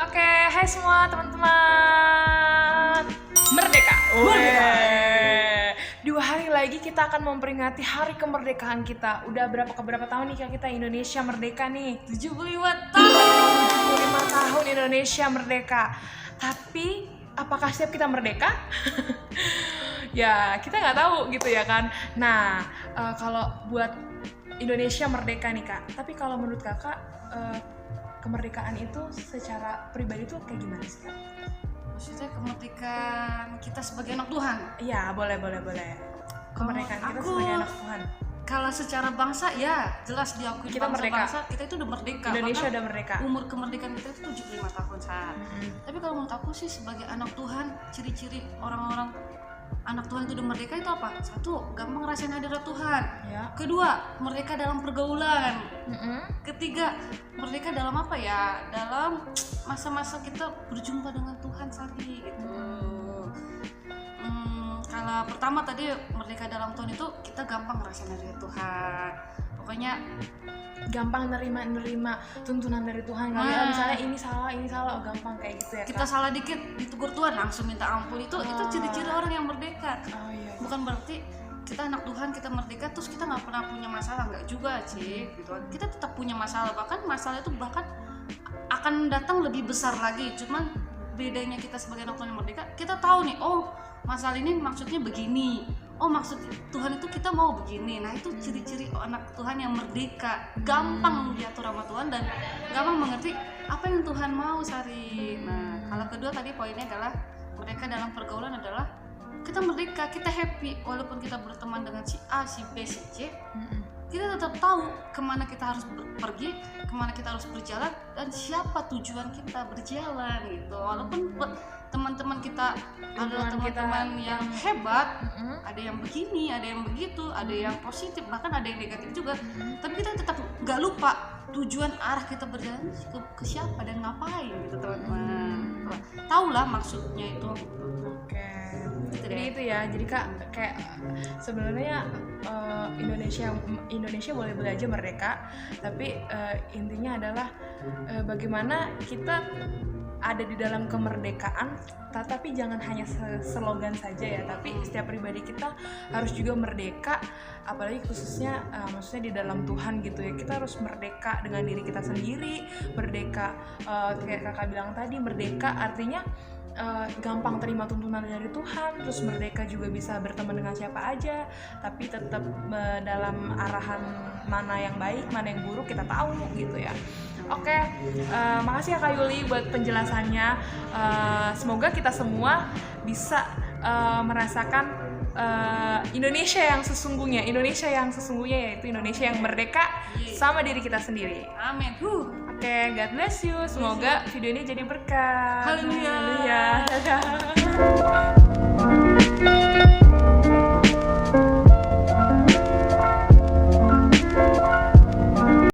Oke, hai semua teman-teman. Merdeka. Weh. 2 hari lagi kita akan memperingati hari kemerdekaan kita. Udah berapa tahun nih Kak kita Indonesia merdeka nih? 75 tahun. 75 tahun Indonesia merdeka. Tapi apakah setiap kita merdeka? Ya, kita nggak tahu gitu ya kan. Nah, kalau buat Indonesia merdeka nih Kak. Tapi kalau menurut Kakak kemerdekaan itu secara pribadi tuh kayak gimana sih Kak? Maksudnya kemerdekaan kita sebagai anak Tuhan. Iya, boleh. Kemerdekaan kita sebagai anak Tuhan. Kalau secara bangsa ya jelas diakui Kita merdeka. bangsa kita itu udah merdeka. Indonesia Bahkan udah merdeka. umur kemerdekaan kita itu 75 tahun saat. Tapi kalau menurut aku sih sebagai anak Tuhan, ciri-ciri orang-orang anak Tuhan itu udah merdeka itu apa? Satu, gampang ngerasain hadirat Tuhan. Ya. Kedua, merdeka dalam pergaulan. Ketiga, merdeka dalam apa ya? Dalam masa-masa kita berjumpa dengan Tuhan sendiri gitu. Kalau pertama tadi merdeka dalam Tuhan itu kita gampang ngerasain hadirat Tuhan. Pokoknya Gampang nerima tuntunan dari Tuhan kali ya, misalnya ini salah, gampang kayak gitu ya kita Kak? salah dikit ditegur Tuhan langsung minta ampun. Itu ciri-ciri orang yang merdeka. Iya. Bukan berarti kita anak Tuhan, kita merdeka terus kita nggak pernah punya masalah, nggak juga sih gitu. Kita tetap punya masalah, bahkan masalah itu bahkan akan datang lebih besar lagi. Cuman bedanya kita sebagai anak Tuhan yang merdeka, kita tahu nih, oh masalah ini maksudnya begini, oh maksud Tuhan itu kita mau begini. Nah itu ciri-ciri anak Tuhan yang merdeka, gampang diatur sama Tuhan dan gampang mengerti apa yang Tuhan mau Sari. Nah kalau kedua tadi poinnya adalah merdeka dalam pergaulan adalah kita merdeka, kita happy walaupun kita berteman dengan si A, si B, si C. Kita tetap tahu kemana kita harus pergi, kemana kita harus berjalan, dan siapa tujuan kita berjalan gitu. Walaupun buat teman-teman kita adalah teman-teman yang hebat, ada yang begini, ada yang begitu, ada yang positif, bahkan ada yang negatif juga. Tapi kita tetap nggak lupa tujuan arah kita berjalan ke siapa dan ngapain gitu teman-teman. Tahulah maksudnya itu. Oke. Jadi itu ya, jadi Kak kayak sebenarnya Indonesia boleh aja merdeka, tapi intinya adalah bagaimana kita ada di dalam kemerdekaan, tapi jangan hanya slogan saja ya, tapi setiap pribadi kita harus juga merdeka, apalagi khususnya maksudnya di dalam Tuhan gitu ya. Kita harus merdeka dengan diri kita sendiri, merdeka kayak Kakak bilang tadi, merdeka artinya gampang terima tuntunan dari Tuhan, terus merdeka juga bisa berteman dengan siapa aja, tapi tetap dalam arahan mana yang baik, mana yang buruk kita tahu gitu ya. Oke, makasih ya Kak Yuli buat penjelasannya. Semoga kita semua bisa merasakan Indonesia yang sesungguhnya yaitu Indonesia yang merdeka sama diri kita sendiri. Amin. Oke, God bless you. Semoga video ini jadi berkah. Haleluya. Dadah.